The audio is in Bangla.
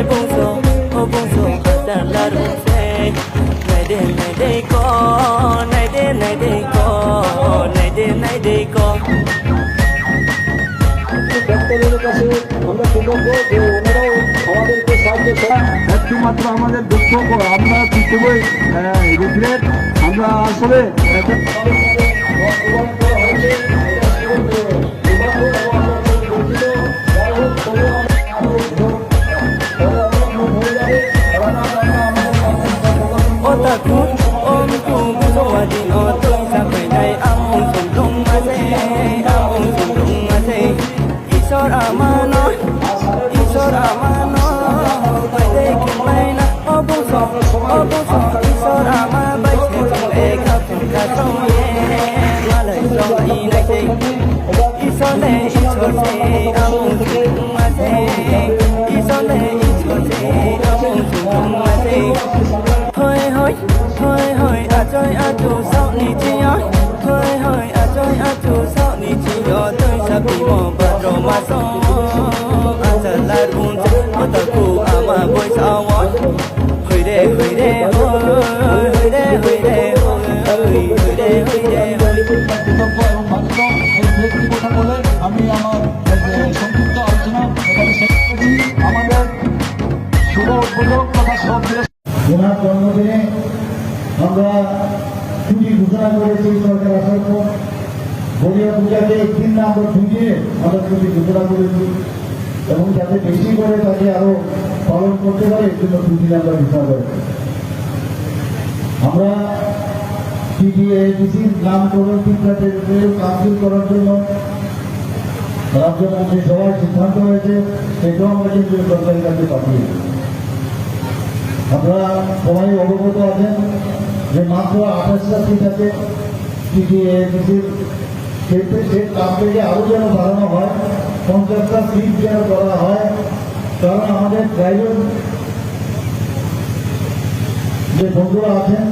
bungso, oh bungso, Naide ko, ডাক্তারের কাছে আমরা কৃতজ্ঞ যে ওনারাও আমাদেরকে সাহায্য করেন। একটুমাত্র আমাদের দুঃখ আমরা পৃথিবী রিগ্রেট আমরা আসলে Otakut, omku busawadi otoy sa kaiday among sundong masay, Isor amano, pwede kimay na obuso, Isor ama bay kung ekap kung kasoye, malay song inay say, Isor say among sundong masay, Isor say among sundong masay. Hoi ajoy atu sao ni chi oi hoi ajoy atu sao ni chi yo tôi sabi mo badro ma so asala run otaku ama boy sao oi hoi de আমি আমার সংক্ষিপ্ত আলোচনা আমাদের শুভ উদ্বোধক তথা সব ওনার জন্মদিনে আমরা ছুটি ঘোষণা করেছি সরকার আসার পর গড়িয়া পূজাকে একদিন না আমরা ঢুকিয়ে আমরা ছুটি ঘোষণা করেছি এবং যাতে বেশি করে তাকে আরো পালন করতে পারে এর জন্য ছুটি আমরা ঘোষণা করেছি। আমরা টিটিএডিসির নামকরণ ঠিকঠাকের কাউন্সিল করার জন্য রাজ্য মন্ত্রিসভায় সিদ্ধান্ত হয়েছে, সেটাও আমরা কেন্দ্রীয় সরকারের কাছে পাঠিয়েছি। আপনারা সবাই অবগত আছেন যে মাত্র 28টা সিট আছে টিটিএডিসির ক্ষেত্রে, সেই কাজটাকে আরও যেন বাড়ানো হয়, 50টা সিট যেন করা হয়, কারণ আমাদের প্রাইভেট যে বন্ধুরা আছেন